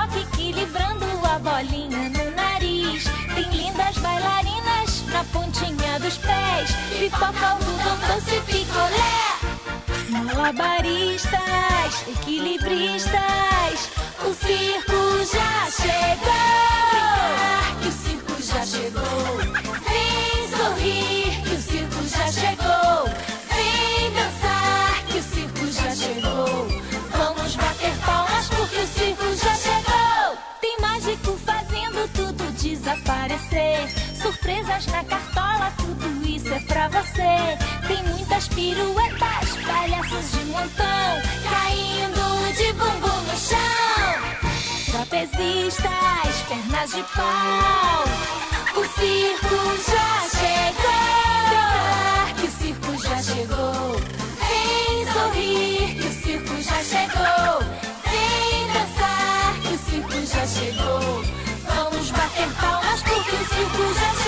toca equilibrando a bolinha no nariz. Tem lindas bailarinas na pontinha dos pés. Pipoca, algodão, doce, picolé. Malabaristas, equilibristas, o circo já chegou. Que o circo já chegou. Vem sorrir, que o circo já chegou. Vem dançar, que o circo já chegou. Vamos bater palmas porque o circo já chegou. Tem mágico fazendo tudo desaparecer. Surpresas na cartola, tudo isso é pra você. Tem muitas piruetas, palhaços de montão, caindo de bumbum no chão. Trapezistas, pernas de pau, o circo já chegou. Que o circo já chegou. Vem sorrir, que o circo já chegou. Vem dançar, que o circo já chegou. Vamos bater palmas porque o circo já chegou.